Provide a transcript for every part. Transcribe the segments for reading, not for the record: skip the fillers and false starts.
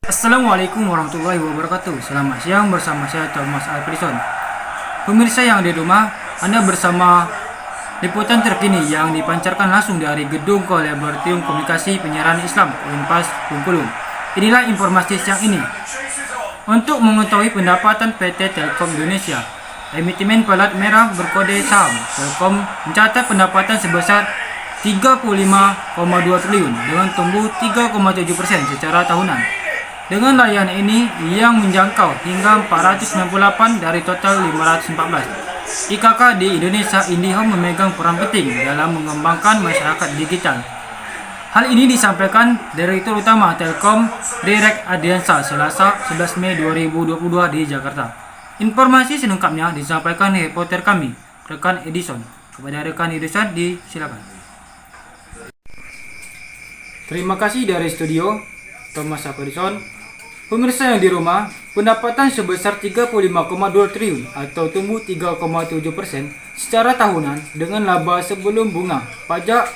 Assalamualaikum warahmatullahi wabarakatuh. Selamat siang bersama saya Thomas Alfredson. Pemirsa yang di rumah, Anda bersama liputan terkini yang dipancarkan langsung dari Gedung Konsorsium Komunikasi Penyiaran Islam Unpas Bengkulu. Inilah informasi siang ini. Untuk mengetahui pendapatan PT Telkom Indonesia, emiten pelat merah berkode saham Telkom mencatat pendapatan sebesar 35,2 triliun dengan tumbuh 3,7% secara tahunan. Dengan layanan ini yang menjangkau hingga 498 dari total 514. IKK di Indonesia, IndiHome memegang peran penting dalam mengembangkan masyarakat digital. Hal ini disampaikan Direktur Utama Telkom, Direk Adiansa, Selasa 11 Mei 2022 di Jakarta. Informasi selengkapnya disampaikan reporter kami, rekan Edison. Kepada rekan Edison, disilakan. Terima kasih dari studio Thomas Alfredson. Pemirsa yang di rumah, pendapatan sebesar 35,2 triliun atau tumbuh 3,7% secara tahunan dengan laba sebelum bunga, pajak,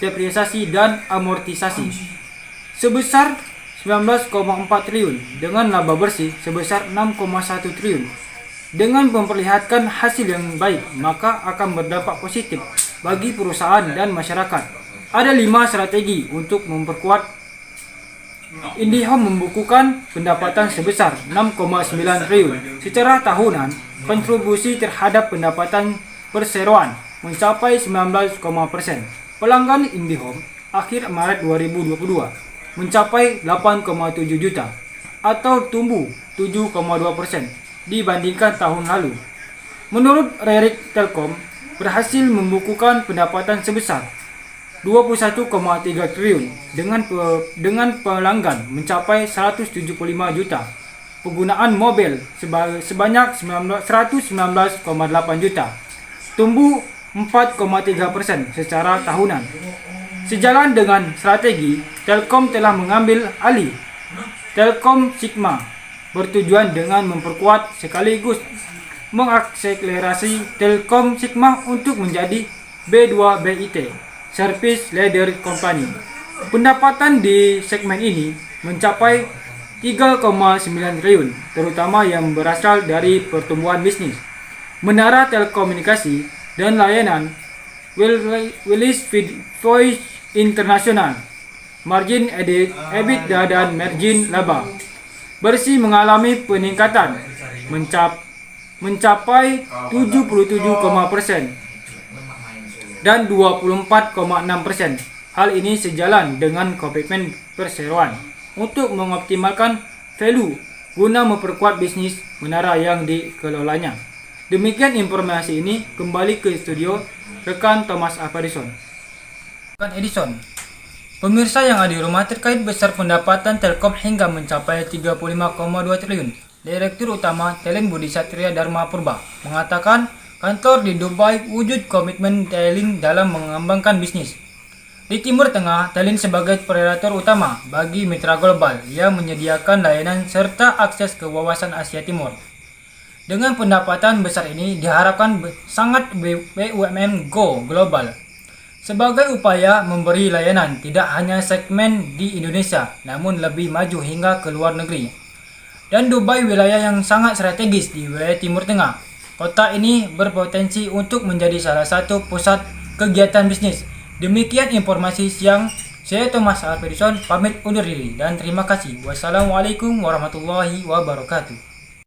depresiasi dan amortisasi sebesar 19,4 triliun dengan laba bersih sebesar 6,1 triliun. Dengan memperlihatkan hasil yang baik, maka akan berdampak positif bagi perusahaan dan masyarakat. Ada 5 strategi untuk memperkuat. IndiHome membukukan pendapatan sebesar 6,9 triliun secara tahunan. Kontribusi terhadap pendapatan perseroan mencapai 19,%. Pelanggan IndiHome akhir Maret 2022 mencapai 8,7 juta atau tumbuh 7,2% dibandingkan tahun lalu. Menurut Ririk Telkom, berhasil membukukan pendapatan sebesar 21,3 triliun dengan pelanggan mencapai 175 juta. Penggunaan mobil sebanyak 119,8 juta, tumbuh 4,3% secara tahunan. Sejalan dengan strategi, Telkom telah mengambil alih Telkom Sigma bertujuan dengan memperkuat sekaligus mengakselerasi Telkom Sigma untuk menjadi B2BIT Service Leader Company. Pendapatan di segmen ini mencapai 3,9 triliun, terutama yang berasal dari pertumbuhan bisnis, menara telekomunikasi, dan layanan Willis Voice International. Margin EBITDA dan margin laba bersih mengalami peningkatan mencapai 77,% dan 24,6%. Hal ini sejalan dengan komitmen perseroan untuk mengoptimalkan value guna memperkuat bisnis menara yang dikelolanya. Demikian informasi ini, kembali ke studio rekan Thomas Alfredson. Rekan Edison, pemirsa yang ada di rumah, terkait besar pendapatan Telkom hingga mencapai 35,2 triliun. Direktur Utama Telin Budi Satria Dharma Purba mengatakan kantor di Dubai wujud komitmen Telin dalam mengembangkan bisnis. Di Timur Tengah, Telin sebagai predator utama bagi mitra global yang menyediakan layanan serta akses ke wawasan Asia Timur. Dengan pendapatan besar ini diharapkan sangat BUMN go global sebagai upaya memberi layanan tidak hanya segmen di Indonesia namun lebih maju hingga ke luar negeri. Dan Dubai wilayah yang sangat strategis di wilayah Timur Tengah. Kota ini berpotensi untuk menjadi salah satu pusat kegiatan bisnis. Demikian informasi siang. Saya Thomas Alfredson pamit undur diri dan terima kasih. Wassalamualaikum warahmatullahi wabarakatuh.